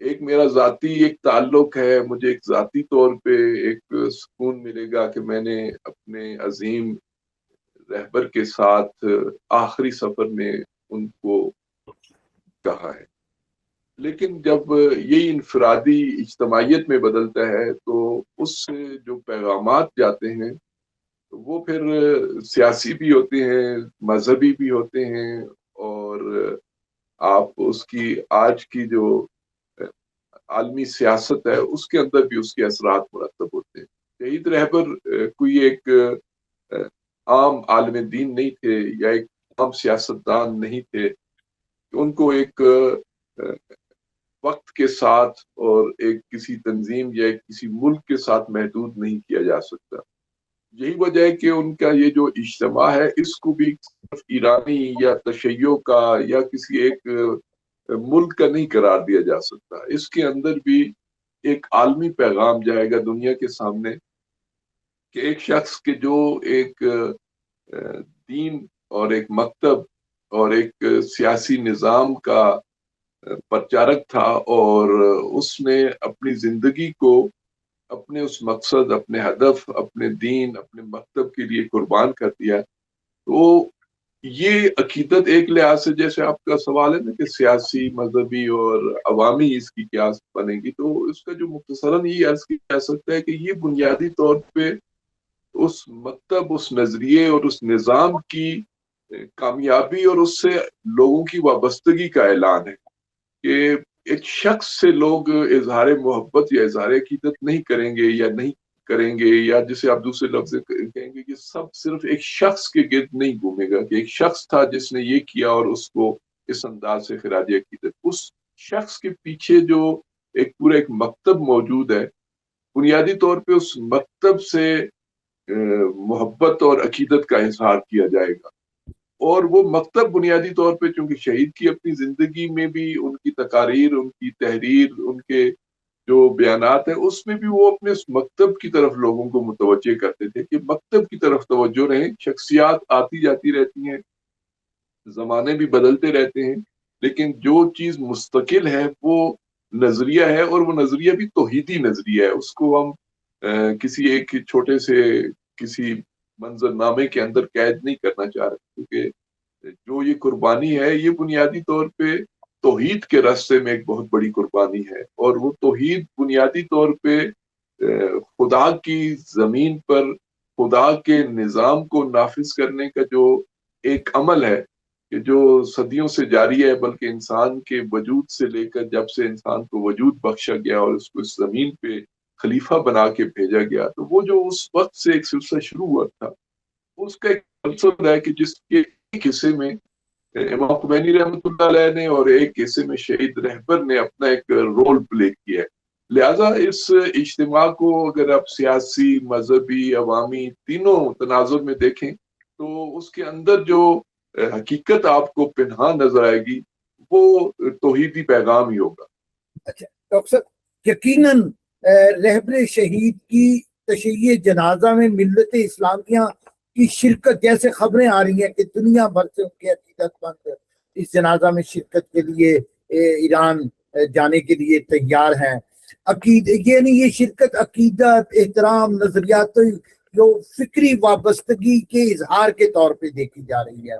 ایک میرا ذاتی ایک تعلق ہے، مجھے ایک ذاتی طور پہ ایک سکون ملے گا کہ میں نے اپنے عظیم رہبر کے ساتھ آخری سفر میں ان کو کہا ہے. لیکن جب یہ انفرادی اجتماعیت میں بدلتا ہے تو اس سے جو پیغامات جاتے ہیں وہ پھر سیاسی بھی ہوتے ہیں، مذہبی بھی ہوتے ہیں، اور آپ اس کی آج کی جو عالمی سیاست ہے اس کے اندر بھی اس کے اثرات مرتب ہوتے ہیں. شہید رہبر کوئی ایک عام عالم دین نہیں تھے یا ایک عام سیاستدان نہیں تھے. ان کو ایک وقت کے ساتھ اور ایک کسی تنظیم یا کسی ملک کے ساتھ محدود نہیں کیا جا سکتا. یہی وجہ ہے کہ ان کا یہ جو اجتماع ہے اس کو بھی صرف ایرانی یا تشیع کا یا کسی ایک ملک کا نہیں قرار دیا جا سکتا. اس کے اندر بھی ایک عالمی پیغام جائے گا دنیا کے سامنے کہ ایک شخص کے جو ایک دین اور ایک مکتب اور ایک سیاسی نظام کا پرچارک تھا اور اس نے اپنی زندگی کو اپنے اس مقصد، اپنے ہدف، اپنے دین، اپنے مکتب کے لیے قربان کر دیا. تو یہ عقیدت ایک لحاظ سے جیسے آپ کا سوال ہے نا کہ سیاسی، مذہبی اور عوامی اس کی کیا بنے گی، تو اس کا جو مختصراً یہ عرض کیا جا سکتا ہے کہ یہ بنیادی طور پہ اس مکتب، اس نظریے اور اس نظام کی کامیابی اور اس سے لوگوں کی وابستگی کا اعلان ہے کہ ایک شخص سے لوگ اظہار محبت یا اظہار عقیدت نہیں کریں گے یا نہیں کریں گے، یا جسے آپ دوسرے لفظ کہیں گے کہ سب صرف ایک شخص کے گرد نہیں گھومے گا کہ ایک شخص تھا جس نے یہ کیا اور اس کو اس انداز سے خراج عقیدت. اس شخص کے پیچھے جو ایک پورا ایک مکتب موجود ہے، بنیادی طور پہ اس مکتب سے محبت اور عقیدت کا اظہار کیا جائے گا. اور وہ مکتب بنیادی طور پہ چونکہ شہید کی اپنی زندگی میں بھی ان کی تقاریر، ان کی تحریر، ان کے جو بیانات ہیں اس میں بھی وہ اپنے اس مکتب کی طرف لوگوں کو متوجہ کرتے تھے کہ مکتب کی طرف توجہ رہیں. شخصیات آتی جاتی رہتی ہیں، زمانے بھی بدلتے رہتے ہیں، لیکن جو چیز مستقل ہے وہ نظریہ ہے، اور وہ نظریہ بھی توحیدی نظریہ ہے. اس کو ہم کسی ایک چھوٹے سے کسی منظر نامے کے اندر قید نہیں کرنا چاہ رہے، کیونکہ جو یہ قربانی ہے یہ بنیادی طور پہ توحید کے راستے میں ایک بہت بڑی قربانی ہے. اور وہ توحید بنیادی طور پہ خدا کی زمین پر خدا کے نظام کو نافذ کرنے کا جو ایک عمل ہے کہ جو صدیوں سے جاری ہے، بلکہ انسان کے وجود سے لے کر جب سے انسان کو وجود بخشا گیا اور اس کو اس زمین پہ خلیفہ بنا کے بھیجا گیا، تو وہ جو اس وقت سے ایک سلسلہ شروع ہوا تھا اس کا ایک مقصد ہے کہ جس کے ایک حصے میں امام خمینی رحمۃ اللہ علیہ نے اور ایک حصے میں شہید رہبر نے اپنا ایک رول پلے کیا ہے. لہذا اس اجتماع کو اگر آپ سیاسی، مذہبی، عوامی تینوں تناظر میں دیکھیں تو اس کے اندر جو حقیقت آپ کو پنہاں نظر آئے گی وہ توحیدی پیغام ہی ہوگا. اچھا ڈاکٹر صاحب، یقیناً رہبر شہید کی تشییع جنازہ میں ملت اسلامیہ کی شرکت، جیسے خبریں آ رہی ہیں کہ دنیا بھر سے ان کے عقیدت مند اس جنازہ میں شرکت کے لیے ایران جانے کے لیے تیار ہیں. یعنی یہ شرکت عقیدت، احترام، نظریات جو فکری وابستگی کے اظہار کے طور پہ دیکھی جا رہی ہے،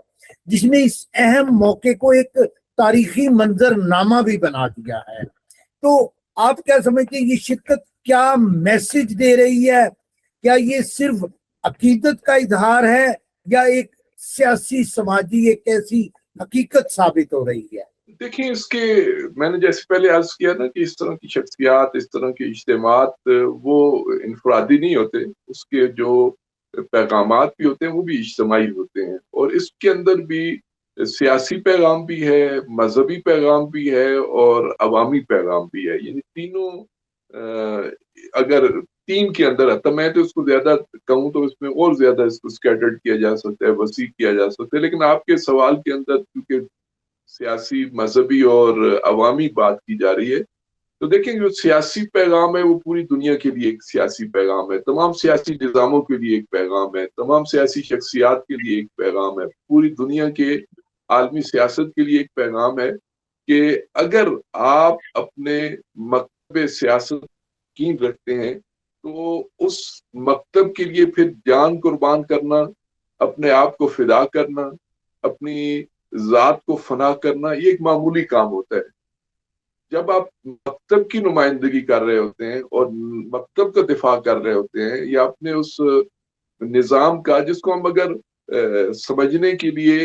جس نے اس اہم موقع کو ایک تاریخی منظر نامہ بھی بنا دیا ہے. تو آپ کیا سمجھتے ہیں یہ شرکت کیا میسج دے رہی ہے؟ کیا یہ صرف عقیدت کا اظہار ہے یا ایک سیاسی، سماجی ایک ایسی حقیقت ثابت ہو رہی ہے؟ دیکھیں، اس کے میں نے جیسے پہلے عرض کیا تھا کہ اس طرح کی شخصیات، اس طرح کے اجتماعات وہ انفرادی نہیں ہوتے، اس کے جو پیغامات بھی ہوتے ہیں وہ بھی اجتماعی ہوتے ہیں. اور اس کے اندر بھی سیاسی پیغام بھی ہے، مذہبی پیغام بھی ہے اور عوامی پیغام بھی ہے. یعنی تینوں اگر تین کے اندر آتا، میں تو اس کو زیادہ کہوں تو اس میں اور زیادہ اس کو اسکیٹرڈ کیا جا سکتا ہے، وسیع کیا جا سکتا ہے. لیکن آپ کے سوال کے اندر کیونکہ سیاسی، مذہبی اور عوامی بات کی جا رہی ہے، تو دیکھیں جو سیاسی پیغام ہے وہ پوری دنیا کے لیے ایک سیاسی پیغام ہے، تمام سیاسی نظاموں کے لیے ایک پیغام ہے، تمام سیاسی شخصیات کے لیے ایک پیغام ہے، پوری دنیا کے عالمی سیاست کے لیے ایک پیغام ہے کہ اگر آپ اپنے مکتب سیاست یقین رکھتے ہیں تو اس مکتب کے لیے پھر جان قربان کرنا، اپنے آپ کو فدا کرنا، اپنی ذات کو فنا کرنا، یہ ایک معمولی کام ہوتا ہے۔ جب آپ مکتب کی نمائندگی کر رہے ہوتے ہیں اور مکتب کا دفاع کر رہے ہوتے ہیں، یا اپنے اس نظام کا، جس کو ہم اگر سمجھنے کے لیے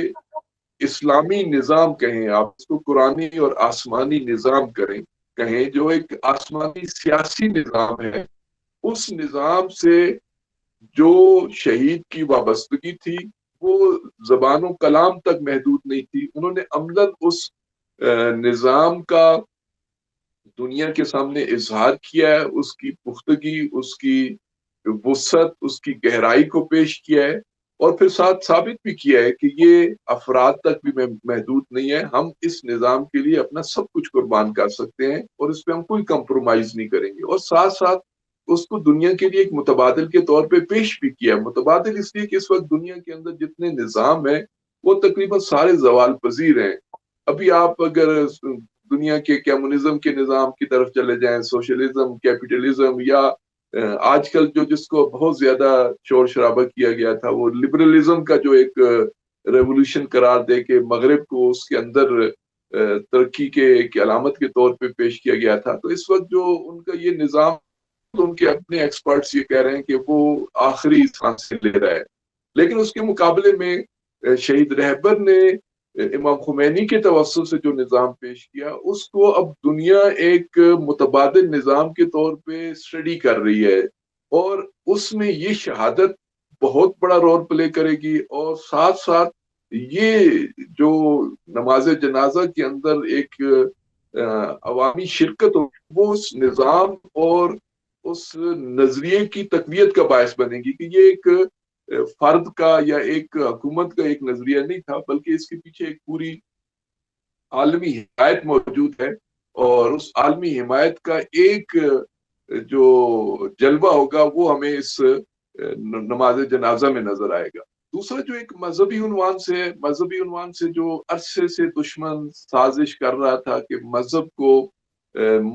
اسلامی نظام کہیں، آپ اس کو قرآنی اور آسمانی نظام کہیں، جو ایک آسمانی سیاسی نظام ہے، اس نظام سے جو شہید کی وابستگی تھی وہ زبان و کلام تک محدود نہیں تھی۔ انہوں نے عملاً اس نظام کا دنیا کے سامنے اظہار کیا ہے، اس کی پختگی، اس کی وسعت، اس کی گہرائی کو پیش کیا ہے، اور پھر ساتھ ثابت بھی کیا ہے کہ یہ افراد تک بھی محدود نہیں ہے، ہم اس نظام کے لیے اپنا سب کچھ قربان کر سکتے ہیں اور اس پہ ہم کوئی کمپرومائز نہیں کریں گے۔ اور ساتھ ساتھ اس کو دنیا کے لیے ایک متبادل کے طور پہ پیش بھی کیا ہے۔ متبادل اس لیے کہ اس وقت دنیا کے اندر جتنے نظام ہیں وہ تقریباً سارے زوال پذیر ہیں۔ ابھی آپ اگر دنیا کے کمیونزم کے نظام کی طرف چلے جائیں، سوشلزم، کیپٹلزم، یا آج کل جس کو بہت زیادہ شور شرابہ کیا گیا تھا، وہ لبرلزم کا جو ایک ریولوشن قرار دے کے مغرب کو اس کے اندر ترقی کے ایک علامت کے طور پہ پیش کیا گیا تھا، تو اس وقت جو ان کا یہ نظام، تو ان کے اپنے ایکسپرٹس یہ کہہ رہے ہیں کہ وہ آخری سانسیں لے رہا ہے۔ لیکن اس کے مقابلے میں شہید رہبر نے امام خمینی کے توسط سے جو نظام پیش کیا، اس کو اب دنیا ایک متبادل نظام کے طور پہ اسٹڈی کر رہی ہے، اور اس میں یہ شہادت بہت بڑا رول پلے کرے گی۔ اور ساتھ ساتھ یہ جو نماز جنازہ کے اندر ایک عوامی شرکت ہو، وہ اس نظام اور اس نظریے کی تقویت کا باعث بنے گی کہ یہ ایک فرد کا یا ایک حکومت کا ایک نظریہ نہیں تھا، بلکہ اس کے پیچھے ایک پوری عالمی حمایت موجود ہے، اور اس عالمی حمایت کا ایک جو جلوہ ہوگا وہ ہمیں اس نماز جنازہ میں نظر آئے گا۔ دوسرا جو ایک مذہبی عنوان سے جو عرصے سے دشمن سازش کر رہا تھا کہ مذہب کو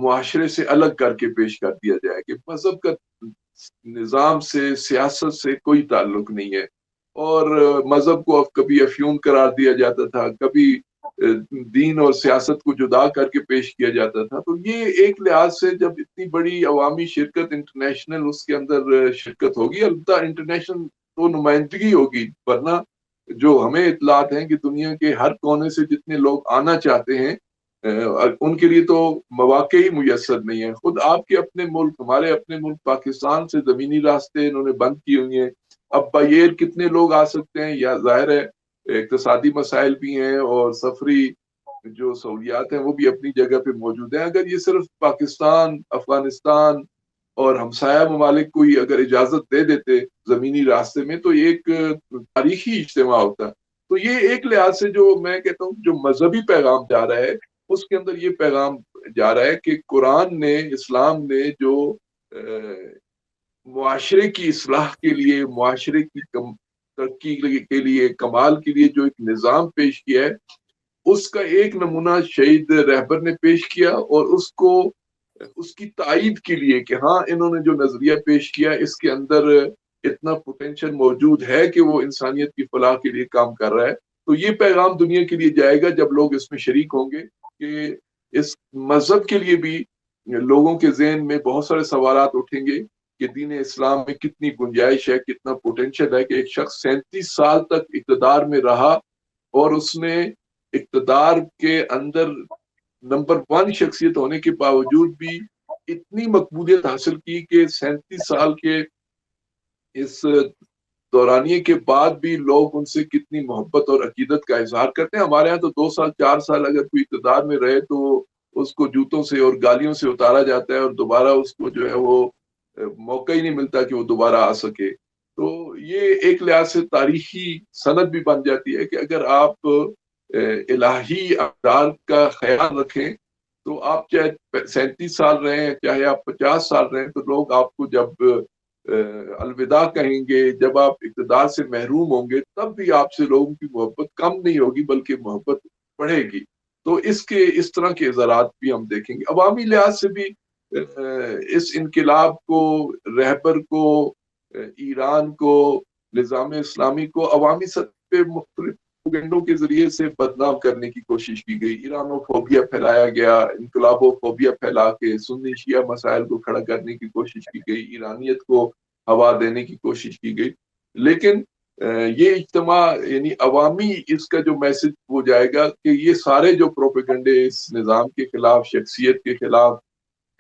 معاشرے سے الگ کر کے پیش کر دیا جائے کہ مذہب کا نظام سے، سیاست سے کوئی تعلق نہیں ہے، اور مذہب کو اب کبھی افیون قرار دیا جاتا تھا، کبھی دین اور سیاست کو جدا کر کے پیش کیا جاتا تھا۔ تو یہ ایک لحاظ سے جب اتنی بڑی عوامی شرکت، انٹرنیشنل اس کے اندر شرکت ہوگی، البتہ انٹرنیشنل تو نمائندگی ہوگی، ورنہ جو ہمیں اطلاعات ہیں کہ دنیا کے ہر کونے سے جتنے لوگ آنا چاہتے ہیں ان کے لیے تو مواقع ہی میسر نہیں ہے۔ خود آپ کے اپنے ملک، ہمارے اپنے ملک پاکستان سے زمینی راستے انہوں نے بند کیے ہوئے ہیں۔ اب بائی کتنے لوگ آ سکتے ہیں، یا ظاہر ہے اقتصادی مسائل بھی ہیں اور سفری جو سہولیات ہیں وہ بھی اپنی جگہ پہ موجود ہیں۔ اگر یہ صرف پاکستان، افغانستان اور ہمسایہ ممالک کو ہی اگر اجازت دے دیتے زمینی راستے میں، تو ایک تاریخی اجتماع ہوتا۔ تو یہ ایک لحاظ سے جو میں کہتا ہوں جو مذہبی پیغام جا رہا ہے، اس کے اندر یہ پیغام جا رہا ہے کہ قرآن نے، اسلام نے جو معاشرے کی اصلاح کے لیے، معاشرے کی ترقی کے لیے، کمال کے لیے جو ایک نظام پیش کیا ہے، اس کا ایک نمونہ شہید رہبر نے پیش کیا، اور اس کی تائید کے لیے کہ ہاں انہوں نے جو نظریہ پیش کیا اس کے اندر اتنا پوٹینشل موجود ہے کہ وہ انسانیت کی فلاح کے لیے کام کر رہا ہے۔ تو یہ پیغام دنیا کے لیے جائے گا جب لوگ اس میں شریک ہوں گے کہ اس مذہب کے لیے بھی لوگوں کے ذہن میں بہت سارے سوالات اٹھیں گے کہ دین اسلام میں کتنی گنجائش ہے، کتنا پوٹینشل ہے کہ ایک شخص 37 سال تک اقتدار میں رہا، اور اس نے اقتدار کے اندر نمبر 1 شخصیت ہونے کے باوجود بھی اتنی مقبولیت حاصل کی کہ 37 سال کے اس دورانیے کے بعد بھی لوگ ان سے کتنی محبت اور عقیدت کا اظہار کرتے ہیں۔ ہمارے ہاں تو 2 سال 4 سال اگر کوئی اقتدار میں رہے تو اس کو جوتوں سے اور گالیوں سے اتارا جاتا ہے، اور دوبارہ اس کو جو ہے وہ موقع ہی نہیں ملتا کہ وہ دوبارہ آ سکے۔ تو یہ ایک لحاظ سے تاریخی سند بھی بن جاتی ہے کہ اگر آپ الہی اقدار کا خیال رکھیں تو آپ چاہے 37 سال رہیں، چاہے آپ 50 سال رہیں، تو لوگ آپ کو جب الوداع کہیں گے، جب آپ اقتدار سے محروم ہوں گے، تب بھی آپ سے لوگوں کی محبت کم نہیں ہوگی بلکہ محبت بڑھے گی۔ تو اس طرح کے اظہارات بھی ہم دیکھیں گے. عوامی لحاظ سے بھی اس انقلاب کو، رہبر کو، ایران کو، نظام اسلامی کو عوامی سطح پہ مختلف پروپیگنڈوں کے ذریعے سے بدنام کرنے کی کوشش کی گئی. ایرانو فوبیا پھیلایا گیا، انقلابو فوبیا پھیلا کے سنی شیعہ مسائل کو کھڑا کرنے کی کوشش کی گئی، ایرانیت کو ہوا دینے کی کوشش کی گئی. لیکن یہ اجتماع یعنی عوامی اس کا جو میسج ہو جائے گا کہ یہ سارے جو پروپیگنڈے اس نظام کے خلاف، شخصیت کے خلاف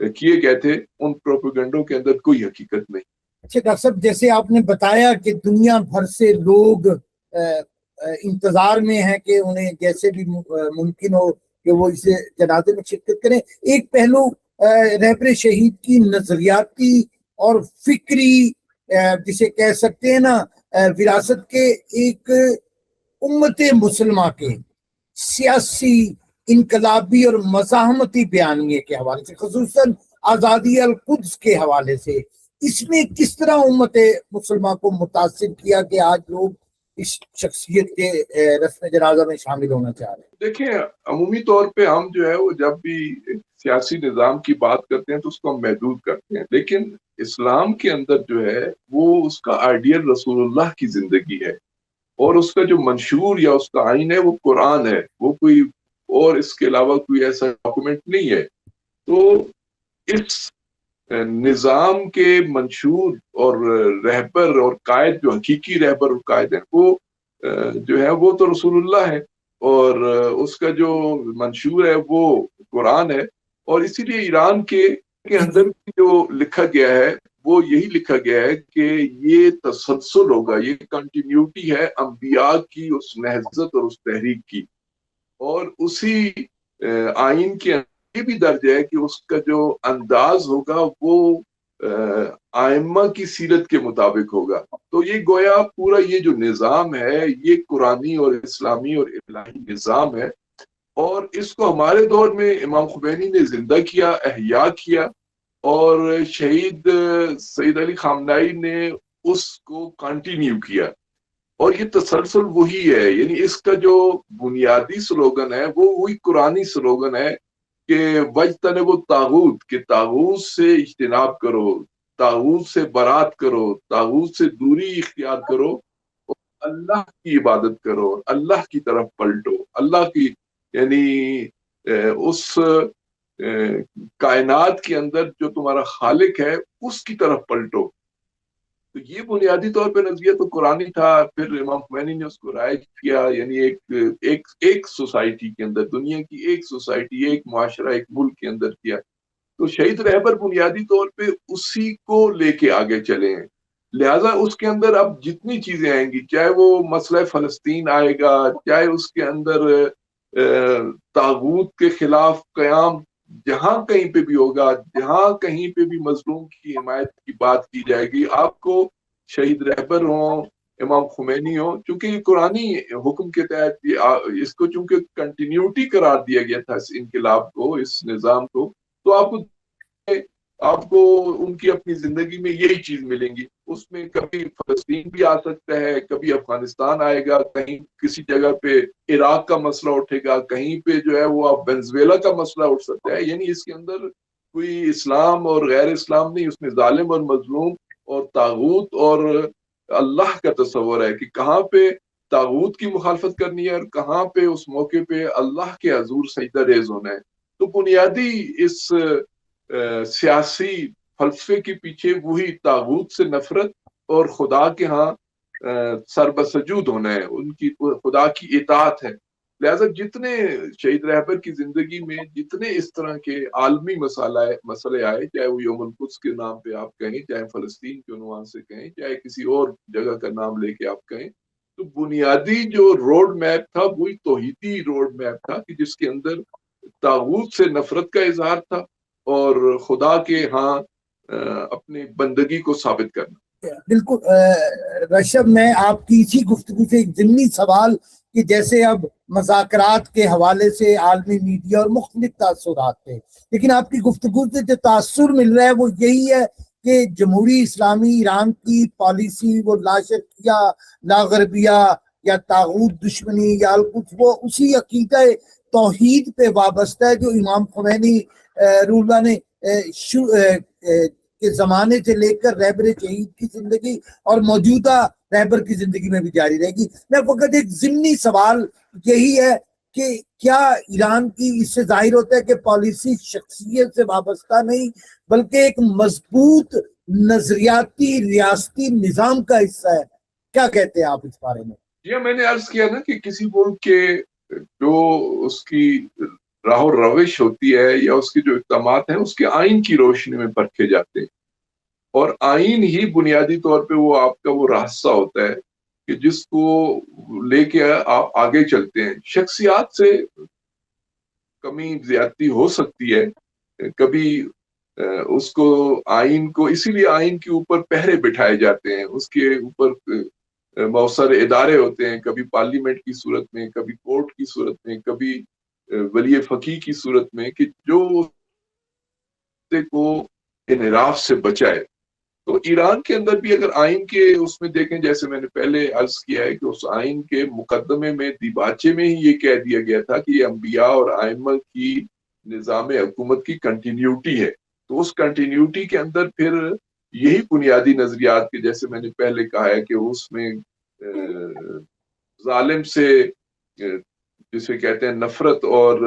کیے گئے تھے، ان پروپیگنڈوں کے اندر کوئی حقیقت نہیں. اچھا ڈاکٹر صاحب، جیسے آپ نے بتایا کہ دنیا بھر سے لوگ انتظار میں ہیں کہ انہیں جیسے بھی ممکن ہو کہ وہ اس جنازے میں شرکت کریں. ایک پہلو رہبر شہید کی نظریاتی اور فکری جسے کہہ سکتے ہیں نا وراثت کے، ایک امت مسلمہ کے سیاسی، انقلابی اور مزاحمتی بیانیے کے حوالے سے، خصوصاً آزادی القدس کے حوالے سے، اس نے کس طرح امت مسلمہ کو متاثر کیا کہ آج لوگ اس شخصیت کے رسم جنازہ میں شامل ہونا چاہ رہے ہیں؟ دیکھیں، عمومی طور پہ ہم جو ہے وہ جب بھی سیاسی نظام کی بات کرتے ہیں تو اس کو ہم محدود کرتے ہیں، لیکن اسلام کے اندر جو ہے وہ اس کا آئیڈیل رسول اللہ کی زندگی ہے، اور اس کا جو منشور یا اس کا آئین ہے وہ قرآن ہے، وہ کوئی اور اس کے علاوہ کوئی ایسا ڈاکومنٹ نہیں ہے. تو اس نظام کے منشور اور رہبر اور قائد، جو حقیقی رہبر اور قائد ہیں، وہ جو ہے وہ تو رسول اللہ ہے، اور اس کا جو منشور ہے وہ قرآن ہے. اور اسی لیے ایران کے اندر جو لکھا گیا ہے وہ یہی لکھا گیا ہے کہ یہ تسلسل ہوگا، یہ کنٹینیوٹی ہے انبیاء کی، اس نہضت اور اس تحریک کی. اور اسی آئین کے یہ بھی درج ہے کہ اس کا جو انداز ہوگا وہ ائمہ کی سیرت کے مطابق ہوگا. تو یہ گویا پورا یہ جو نظام ہے یہ قرآنی اور اسلامی اور الہی نظام ہے، اور اس کو ہمارے دور میں امام خمینی نے زندہ کیا، احیا کیا، اور شہید سید علی خامنہئی نے اس کو کنٹینیو کیا. اور یہ تسلسل وہی ہے، یعنی اس کا جو بنیادی سلوگن ہے وہ وہی قرآنی سلوگن ہے کہ وَاجْتَنِبُوا الطَّاغُوتَ، کہ طاغوت سے اجتناب کرو، طاغوت سے برات کرو، طاغوت سے دوری اختیار کرو، اور اللہ کی عبادت کرو، اللہ کی طرف پلٹو، اللہ کی یعنی اس کائنات کے اندر جو تمہارا خالق ہے اس کی طرف پلٹو. تو یہ بنیادی طور پہ نظریہ تو قرآنی تھا. پھر امام خمینی نے اس کو رائج کیا، یعنی ایک سوسائٹی کے اندر، دنیا کی ایک سوسائٹی، ایک معاشرہ، ایک ملک کے اندر کیا. تو شہید رہبر بنیادی طور پہ اسی کو لے کے آگے چلے ہیں. لہٰذا اس کے اندر اب جتنی چیزیں آئیں گی، چاہے وہ مسئلہ فلسطین آئے گا، چاہے اس کے اندر طاغوت کے خلاف قیام جہاں کہیں پہ بھی ہوگا، جہاں کہیں پہ بھی مظلوم کی حمایت کی بات کی جائے گی، آپ کو شہید رہبر ہوں، امام خمینی ہوں، چونکہ یہ قرآنی حکم کے تحت اس کو چونکہ کنٹینیوٹی قرار دیا گیا تھا اس انقلاب کو، اس نظام کو، تو آپ کو ان کی اپنی زندگی میں یہی چیز ملیں گی. اس میں کبھی فلسطین بھی آ سکتا ہے، کبھی افغانستان آئے گا، کہیں کسی جگہ پہ عراق کا مسئلہ اٹھے گا، کہیں پہ جو ہے وہ وینزویلا کا مسئلہ اٹھ سکتا ہے. یعنی اس کے اندر کوئی اسلام اور غیر اسلام نہیں، اس میں ظالم اور مظلوم اور طاغوت اور اللہ کا تصور ہے کہ کہاں پہ طاغوت کی مخالفت کرنی ہے اور کہاں پہ اس موقع پہ اللہ کے حضور سجدہ ریز ہونا ہے. تو بنیادی اس سیاسی فلسفے کے پیچھے وہی طاغوت سے نفرت اور خدا کے ہاں سر بسجود ہونا ہے، ان کی خدا کی اطاعت ہے. لہذا جتنے شہید رہبر کی زندگی میں جتنے اس طرح کے عالمی مسئلے آئے، چاہے وہ یوم القدس کے نام پہ آپ کہیں، چاہے فلسطین کے عنوان سے کہیں، چاہے کسی اور جگہ کا نام لے کے آپ کہیں، تو بنیادی جو روڈ میپ تھا وہی توحیدی روڈ میپ تھا کہ جس کے اندر طاغوت سے نفرت کا اظہار تھا اور خدا کے ہاں اپنی بندگی کو ثابت کرنا. بالکل رشب، میں آپ کی اسی گفتگو سے ایک ضمنی سوال کہ جیسے اب مذاکرات کے حوالے سے عالمی میڈیا اور مختلف تاثرات تھے، لیکن آپ کی گفتگو سے جو تاثر مل رہا ہے وہ یہی ہے کہ جمہوری اسلامی ایران کی پالیسی، وہ لا شرقیہ لا غربیہ یا طاغوت دشمنی یا القدس، وہ اسی عقیدہ توحید پہ وابستہ ہے جو امام خمینی رول اللہ نے کے زمانے سے لے کر رہبر شہید کی زندگی اور موجودہ رہبر کی زندگی میں بھی جاری رہے گی. میں فقط ایک ضمنی سوال یہی ہے کہ کیا ایران کی اس سے ظاہر ہوتا ہے کہ پالیسی شخصیت سے وابستہ نہیں بلکہ ایک مضبوط نظریاتی ریاستی نظام کا حصہ ہے؟ کیا کہتے ہیں آپ اس بارے میں؟ جی میں نے عرض کیا نا کہ کسی ملک کے جو اس کی راہ و روش ہوتی ہے یا اس کے جو اقدامات ہیں اس کے آئین کی روشنی میں پرکھے جاتے ہیں، اور آئین ہی بنیادی طور پہ وہ آپ کا وہ راستہ ہوتا ہے کہ جس کو لے کے آپ آگے چلتے ہیں. شخصیات سے کمی زیادتی ہو سکتی ہے کبھی، اس کو آئین کو اسی لیے آئین کے اوپر پہرے بٹھائے جاتے ہیں، اس کے اوپر مؤثر ادارے ہوتے ہیں، کبھی پارلیمنٹ کی صورت میں، کبھی کورٹ کی صورت میں، کبھی ولی فقیہ کی صورت میں، کہ جو کو انحراف سے بچائے. تو ایران کے اندر بھی اگر آئین کے اس میں دیکھیں، جیسے میں نے پہلے عرض کیا ہے کہ اس آئین کے مقدمے میں دیباچے میں ہی یہ کہہ دیا گیا تھا کہ یہ انبیاء اور ائمہ کی نظام حکومت کی کنٹینیوٹی ہے. تو اس کنٹینیوٹی کے اندر پھر یہی بنیادی نظریات کے، جیسے میں نے پہلے کہا ہے کہ اس میں ظالم سے جسے کہتے ہیں نفرت اور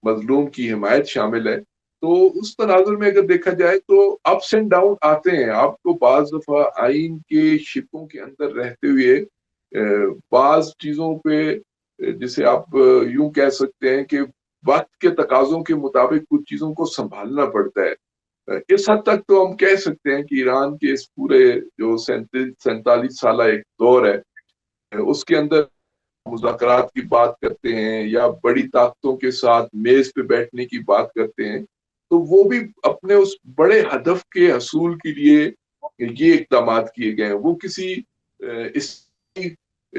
مظلوم کی حمایت شامل ہے. تو اس تناظر میں اگر دیکھا جائے تو اپس اینڈ ڈاؤن آتے ہیں. آپ کو بعض دفعہ آئین کے شکوں کے اندر رہتے ہوئے بعض چیزوں پہ جسے آپ یوں کہہ سکتے ہیں کہ وقت کے تقاضوں کے مطابق کچھ چیزوں کو سنبھالنا پڑتا ہے. اس حد تک تو ہم کہہ سکتے ہیں کہ ایران کے اس پورے جو 47 سالہ ایک دور ہے، اس کے اندر مذاکرات کی بات کرتے ہیں یا بڑی طاقتوں کے ساتھ میز پہ بیٹھنے کی بات کرتے ہیں، تو وہ بھی اپنے اس بڑے ہدف کے حصول کے لیے یہ اقدامات کیے گئے ہیں. وہ کسی اس کی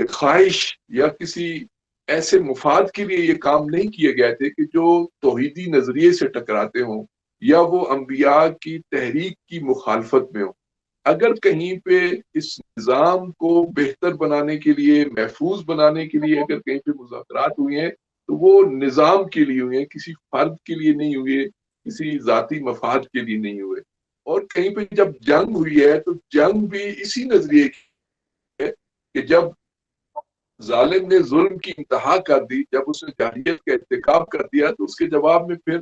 خواہش یا کسی ایسے مفاد کے لیے یہ کام نہیں کیے گئے تھے کہ جو توحیدی نظریے سے ٹکراتے ہوں یا وہ انبیاء کی تحریک کی مخالفت میں ہوں. اگر کہیں پہ اس نظام کو بہتر بنانے کے لیے، محفوظ بنانے کے لیے اگر کہیں پہ مذاکرات ہوئے ہیں تو وہ نظام کے لیے ہوئے ہیں، کسی فرد کے لیے نہیں ہوئے، کسی ذاتی مفاد کے لیے نہیں ہوئے. اور کہیں پہ جب جنگ ہوئی ہے تو جنگ بھی اسی نظریے کی ہے کہ جب ظالم نے ظلم کی انتہا کر دی، جب اس نے جاہلیت کا ارتکاب کر دیا، تو اس کے جواب میں پھر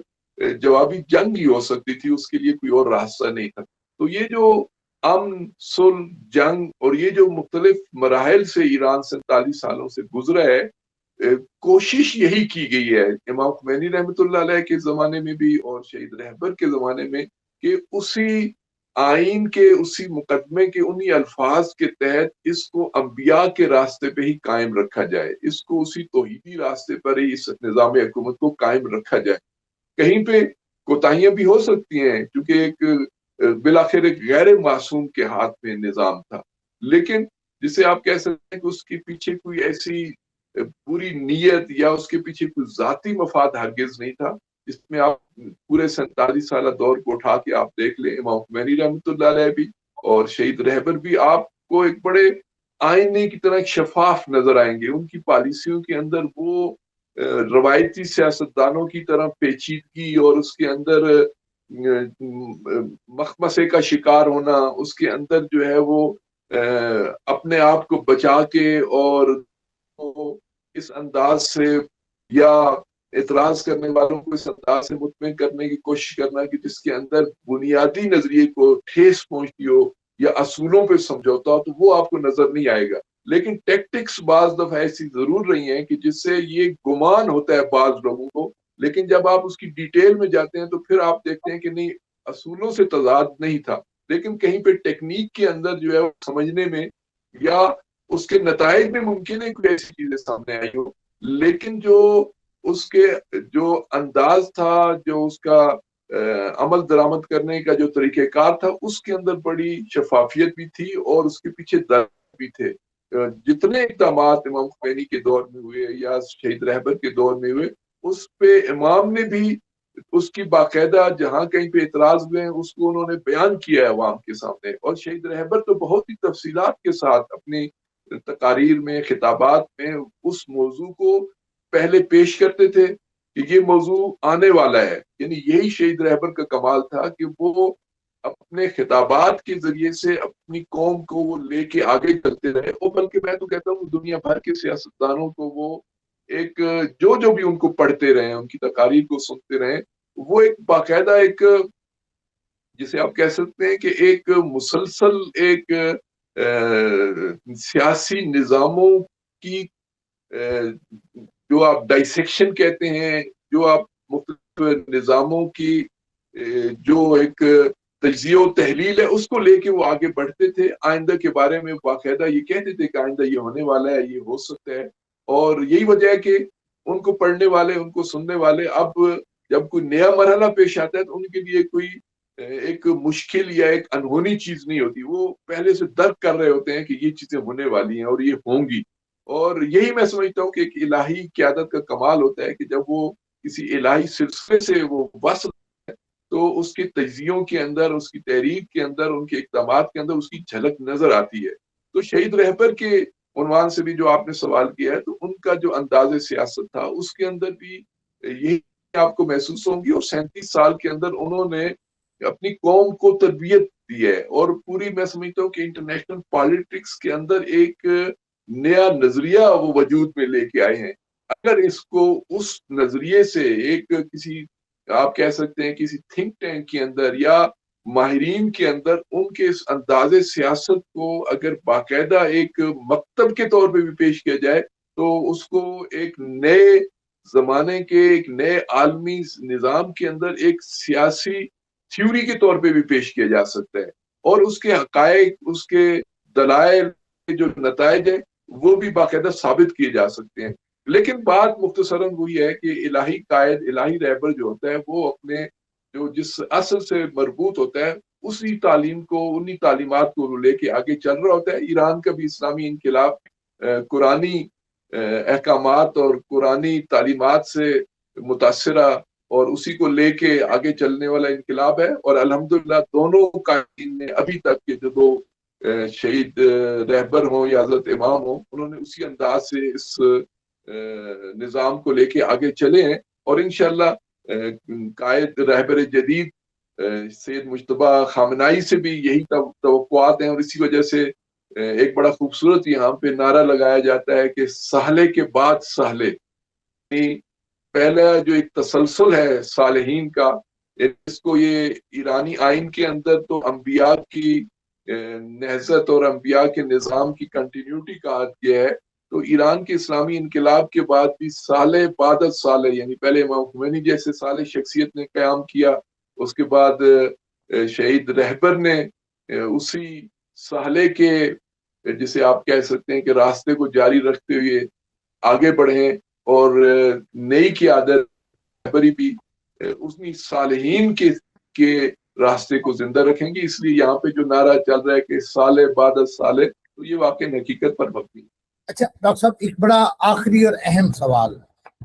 جوابی جنگ ہی ہو سکتی تھی، اس کے لیے کوئی اور راستہ نہیں تھا. تو یہ جو امن، صلح، جنگ اور یہ جو مختلف مراحل سے ایران 47 سالوں سے گزرا ہے، کوشش یہی کی گئی ہے امام خمینی رحمۃ اللہ علیہ کے زمانے میں بھی اور شہید رہبر کے زمانے میں، کہ اسی آئین کے، اسی مقدمے کے انہی الفاظ کے تحت اس کو انبیاء کے راستے پہ ہی قائم رکھا جائے، اس کو اسی توحیدی راستے پر ہی اس نظام حکومت کو قائم رکھا جائے. کہیں پہ کوتاہیاں بھی ہو سکتی ہیں کیونکہ ایک بالآخر ایک غیر معصوم کے ہاتھ میں نظام تھا، لیکن جسے آپ کہہ سکتے ہیں کہ اس کے پیچھے کوئی ایسی پوری نیت یا اس کے پیچھے کوئی ذاتی مفاد ہرگز نہیں تھا. اس میں آپ پورے 47 سالہ دور کو اٹھا کے آپ دیکھ لیں، امام خمینی رحمۃ اللہ علیہ بھی اور شہید رہبر بھی آپ کو ایک بڑے آئینے کی طرح ایک شفاف نظر آئیں گے. ان کی پالیسیوں کے اندر وہ روایتی سیاستدانوں کی طرح پیچیدگی اور اس کے اندر مخمسے کا شکار ہونا، اس کے اندر جو ہے وہ اپنے آپ کو بچا کے اور اس انداز سے یا اعتراض کرنے والوں کو اس انداز سے مطمئن کرنے کی کوشش کرنا کہ جس کے اندر بنیادی نظریے کو ٹھیس پہنچتی ہو یا اصولوں پہ سمجھوتا ہو، تو وہ آپ کو نظر نہیں آئے گا. لیکن ٹیکٹکس بعض دفعہ ایسی ضرور رہی ہیں کہ جس سے یہ گمان ہوتا ہے بعض لوگوں کو، لیکن جب آپ اس کی ڈیٹیل میں جاتے ہیں تو پھر آپ دیکھتے ہیں کہ نہیں، اصولوں سے تضاد نہیں تھا، لیکن کہیں پہ ٹیکنیک کے اندر جو ہے وہ سمجھنے میں یا اس کے نتائج میں ممکن ہے کوئی ایسی چیزیں سامنے آئی ہو، لیکن جو اس کے جو انداز تھا، جو اس کا عمل درآمد کرنے کا جو طریقہ کار تھا، اس کے اندر بڑی شفافیت بھی تھی اور اس کے پیچھے درد بھی تھے. جتنے اقدامات امام خمینی کے دور میں ہوئے یا شہید رہبر کے دور میں ہوئے، اس پہ امام نے بھی اس کی باقاعدہ جہاں کہیں پہ اعتراض ہوئے اس کو انہوں نے بیان کیا ہے عوام کے سامنے. اور شہید رہبر تو بہت ہی تفصیلات کے ساتھ اپنی تقاریر میں، خطابات میں اس موضوع کو پہلے پیش کرتے تھے کہ یہ موضوع آنے والا ہے. یعنی یہی شہید رہبر کا کمال تھا کہ وہ اپنے خطابات کے ذریعے سے اپنی قوم کو وہ لے کے آگے چلتے رہے. اور بلکہ میں تو کہتا ہوں دنیا بھر کے سیاستدانوں کو وہ ایک جو بھی ان کو پڑھتے رہے، ان کی تقاریر کو سنتے رہے، وہ ایک باقاعدہ ایک جسے آپ کہہ سکتے ہیں کہ ایک مسلسل ایک سیاسی نظاموں کی جو آپ ڈائسیکشن کہتے ہیں، جو آپ مختلف نظاموں کی جو ایک تجزیہ و تحلیل ہے، اس کو لے کے وہ آگے بڑھتے تھے. آئندہ کے بارے میں باقاعدہ یہ کہتے تھے کہ آئندہ یہ ہونے والا ہے، یہ ہو سکتا ہے. اور یہی وجہ ہے کہ ان کو پڑھنے والے، ان کو سننے والے اب جب کوئی نیا مرحلہ پیش آتا ہے تو ان کے لیے کوئی ایک مشکل یا ایک انہونی چیز نہیں ہوتی. وہ پہلے سے درک کر رہے ہوتے ہیں کہ یہ چیزیں ہونے والی ہیں اور یہ ہوں گی. اور یہی میں سمجھتا ہوں کہ ایک الہی قیادت کا کمال ہوتا ہے کہ جب وہ کسی الہی سلسلے سے وہ وصل ہے تو اس کے تجزیوں کے اندر، اس کی تحریک کے اندر، ان کے اقدامات کے اندر اس کی جھلک نظر آتی ہے. تو شہید رہبر کے عنوان سے بھی جو آپ نے سوال کیا ہے، تو ان کا جو انداز سیاست تھا اس کے اندر بھی یہی آپ کو محسوس ہوں گی. اور 37 سال کے اندر انہوں نے اپنی قوم کو تربیت دی ہے. اور پوری میں سمجھتا ہوں کہ انٹرنیشنل پالیٹکس کے اندر ایک نیا نظریہ وہ وجود میں لے کے آئے ہیں. اگر اس کو اس نظریے سے ایک کسی آپ کہہ سکتے ہیں کسی تھنک ٹینک کے اندر یا ماہرین کے اندر ان کے اس انداز سیاست کو اگر باقاعدہ ایک مکتب کے طور پہ بھی پیش کیا جائے تو اس کو ایک نئے زمانے کے، ایک نئے عالمی نظام کے اندر ایک سیاسی تھیوری کے طور پہ بھی پیش کیا جا سکتا ہے. اور اس کے حقائق، اس کے دلائل، جو نتائج ہیں وہ بھی باقاعدہ ثابت کیے جا سکتے ہیں. لیکن بات مختصراً وہی ہے کہ الہی قائد، الہی رہبر جو ہوتا ہے وہ اپنے جو جس اصل سے مربوط ہوتا ہے اسی تعلیم کو، انہی تعلیمات کو لے کے آگے چل رہا ہوتا ہے. ایران کا بھی اسلامی انقلاب قرآنی احکامات اور قرآنی تعلیمات سے متاثرہ اور اسی کو لے کے آگے چلنے والا انقلاب ہے. اور الحمدللہ دونوں قائدین نے ابھی تک کے جو دو شہید رہبر ہوں یا حضرت امام ہوں، انہوں نے اسی انداز سے اس نظام کو لے کے آگے چلے ہیں. اور انشاءاللہ قائد رہبر جدید سید مجتبیٰ خامنائی سے بھی یہی توقعات ہیں. اور اسی وجہ سے ایک بڑا خوبصورت یہاں پہ نعرہ لگایا جاتا ہے کہ سہلے کے بعد سہلے. پہلا جو ایک تسلسل ہے صالحین کا، اس کو یہ ایرانی آئین کے اندر تو انبیاء کی نہضت اور انبیاء کے نظام کی کنٹینیوٹی کہا گیا ہے. تو ایران کے اسلامی انقلاب کے بعد بھی صالح بعد صالح، یعنی پہلے امام خمینی جیسے صالح شخصیت نے قیام کیا، اس کے بعد شہید رہبر نے اسی صالح کے جسے آپ کہہ سکتے ہیں کہ راستے کو جاری رکھتے ہوئے آگے بڑھیں. اور نئی قیادت رہبری بھی اسی صالحین کے راستے کو زندہ رکھیں گی. اس لیے یہاں پہ جو نعرہ چل رہا ہے کہ صالح بعد صالح، تو یہ واقع حقیقت پر مبنی ہے. اچھا ڈاکٹر صاحب، ایک بڑا آخری اور اہم سوال،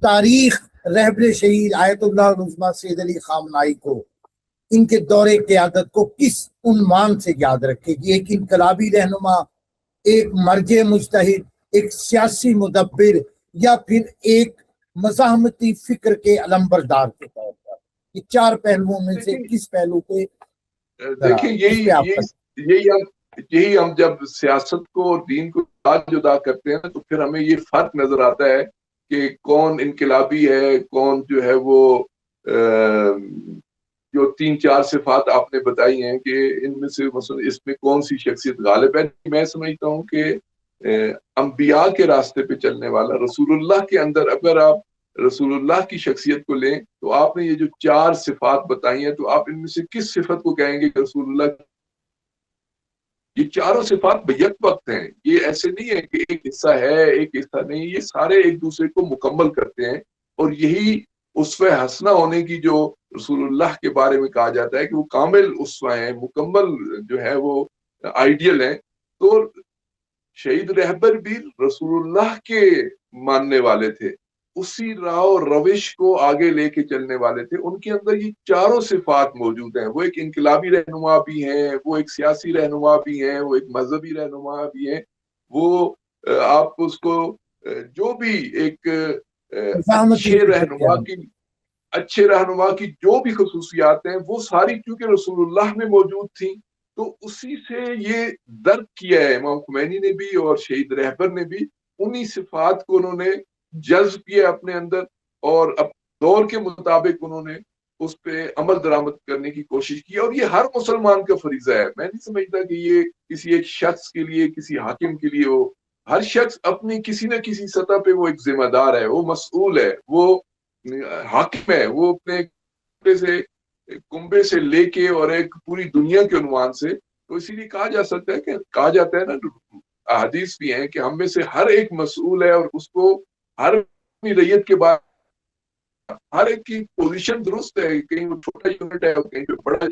تاریخ رہبر شہید آیت اللہ العظمیٰ سید علی خامنائی کو، ان کے دور قیادت کو کس عنوان سے یاد رکھے گی؟ ایک انقلابی رہنما، ایک مرجع مجتہد، ایک سیاسی مدبر، یا پھر ایک مزاحمتی فکر کے علمبردار کے طور پر؟ یہ چار پہلوؤں میں سے کس پہلو پہ؟ دیکھیں یہی ہم جب سیاست کو اور دین کو جدا کرتے ہیں تو پھر ہمیں یہ فرق نظر آتا ہے کہ کون انقلابی ہے، کون جو ہے وہ جو 3-4 صفات آپ نے بتائی ہیں کہ ان میں سے مثلا اس میں کون سی شخصیت غالب ہے. میں سمجھتا ہوں کہ انبیاء کے راستے پہ چلنے والا، رسول اللہ کے اندر اگر آپ رسول اللہ کی شخصیت کو لیں تو آپ نے یہ جو 4 صفات بتائی ہیں تو آپ ان میں سے کس صفت کو کہیں گے کہ رسول اللہ؟ یہ چاروں صفات بیک وقت ہیں. یہ ایسے نہیں ہے کہ ایک حصہ ہے ایک حصہ نہیں، یہ سارے ایک دوسرے کو مکمل کرتے ہیں. اور یہی اسوہ حسنہ ہونے کی جو رسول اللہ کے بارے میں کہا جاتا ہے کہ وہ کامل اسوہ ہیں، مکمل جو ہے وہ آئیڈیل ہیں. تو شہید رہبر بھی رسول اللہ کے ماننے والے تھے، اسی راہ و روش کو آگے لے کے چلنے والے تھے. ان کے اندر یہ چاروں صفات موجود ہیں. وہ ایک انقلابی رہنما بھی ہیں، وہ ایک سیاسی رہنما بھی ہیں، وہ ایک مذہبی رہنما بھی ہیں. وہ آپ اس کو جو بھی ایک اچھے رہنما کی اچھے رہنما کی جو بھی خصوصیات ہیں وہ ساری چونکہ رسول اللہ میں موجود تھیں، تو اسی سے یہ درک کیا ہے امام خمینی نے بھی اور شہید رہبر نے بھی، انہی صفات کو انہوں نے جذب کیا اپنے اندر، اور دور کے مطابق انہوں نے اس پہ عمل درآمد کرنے کی کوشش کی. اور یہ ہر مسلمان کا فریضہ ہے. میں نہیں سمجھتا کہ یہ کسی ایک شخص کے لیے، کسی حاکم کے لیے ہو. ہر شخص اپنی کسی نہ کسی سطح پہ وہ ایک ذمہ دار ہے، وہ مسئول ہے، وہ حاکم ہے. وہ اپنے کنبے سے لے کے اور ایک پوری دنیا کے عنوان سے، تو اسی لیے کہا جا سکتا ہے کہ کہا جاتا ہے نا، احادیث بھی ہیں کہ ہم میں سے ہر ایک مسئول ہے، اور اس کو ہر ریت کے بعد ہر ایک کی پوزیشن درست ہے. کہیں وہ چھوٹا یونٹ ہے اور کہیں پہ بڑا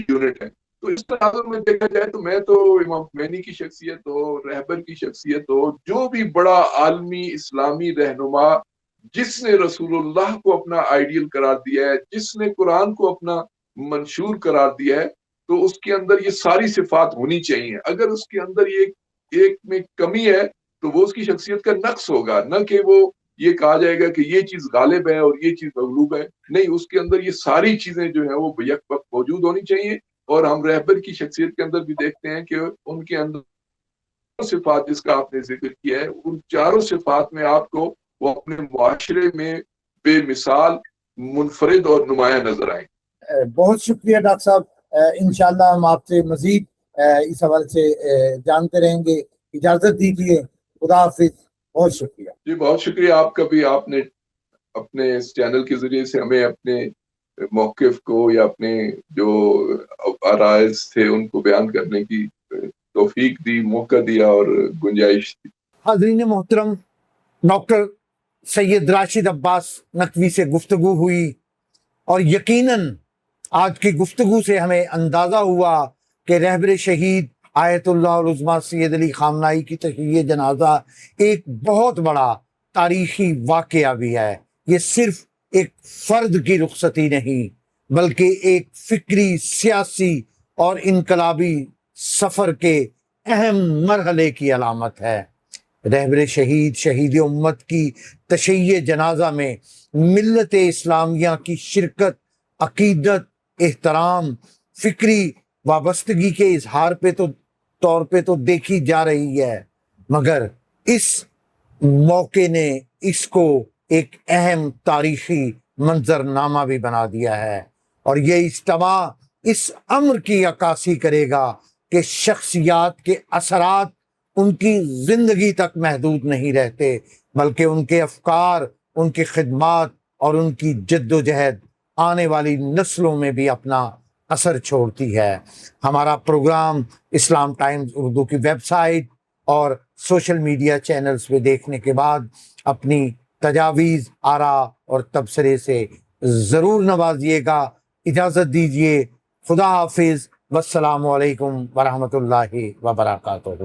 یونٹ ہے. تو اس طرح میں دیکھا جائے تو میں تو امام خمینی کی شخصیت ہو، رہبر کی شخصیت ہو، جو بھی بڑا عالمی اسلامی رہنما جس نے رسول اللہ کو اپنا آئیڈیل قرار دیا ہے، جس نے قرآن کو اپنا منشور قرار دیا ہے، تو اس کے اندر یہ ساری صفات ہونی چاہیے. اگر اس کے اندر یہ ایک میں کمی ہے تو وہ اس کی شخصیت کا نقص ہوگا، نہ کہ وہ یہ کہا جائے گا کہ یہ چیز غالب ہے اور یہ چیز مغلوب ہے. نہیں، اس کے اندر یہ ساری چیزیں جو ہیں وہ بیک وقت موجود ہونی چاہیے. اور ہم رہبر کی شخصیت کے اندر بھی دیکھتے ہیں کہ ان کے اندر صفات جس کا آپ نے ذکر کیا ہے، ان چاروں صفات میں آپ کو وہ اپنے معاشرے میں بے مثال، منفرد اور نمایاں نظر آئیں. بہت شکریہ ڈاکٹر صاحب. انشاءاللہ ہم آپ سے مزید اس حوالے سے جانتے رہیں گے. اجازت دیجیے. خدا حافظ. بہت شکریہ. جی بہت شکریہ آپ کا بھی. آپ نے اپنے اس چینل کے ذریعے سے ہمیں اپنے موقف کو یا اپنے جو آرائز تھے ان کو بیان کرنے کی توفیق دی، موقع دیا اور گنجائش دی. حاضرین محترم، ڈاکٹر سید راشد عباس نقوی سے گفتگو ہوئی، اور یقیناً آج کی گفتگو سے ہمیں اندازہ ہوا کہ رہبر شہید آیت اللہ العظمیٰ سید علی خامنہئی کی تشییع جنازہ ایک بہت بڑا تاریخی واقعہ بھی ہے. یہ صرف ایک فرد کی رخصتی نہیں، بلکہ ایک فکری، سیاسی اور انقلابی سفر کے اہم مرحلے کی علامت ہے. رہبر شہید، شہید امت کی تشییع جنازہ میں ملت اسلامیہ کی شرکت عقیدت، احترام، فکری وابستگی کے اظہار طور پہ تو دیکھی جا رہی ہے، مگر اس موقع نے اس کو ایک اہم تاریخی منظرنامہ بھی بنا دیا ہے. اور یہ اجتماع اس امر کی عکاسی کرے گا کہ شخصیات کے اثرات ان کی زندگی تک محدود نہیں رہتے، بلکہ ان کے افکار، ان کی خدمات اور ان کی جد و جہد آنے والی نسلوں میں بھی اپنا اثر چھوڑتی ہے. ہمارا پروگرام اسلام ٹائمز اردو کی ویب سائٹ اور سوشل میڈیا چینلز پہ دیکھنے کے بعد اپنی تجاویز، آراء اور تبصرے سے ضرور نوازیے گا. اجازت دیجیے. خدا حافظ. والسلام علیکم ورحمۃ اللہ وبرکاتہ.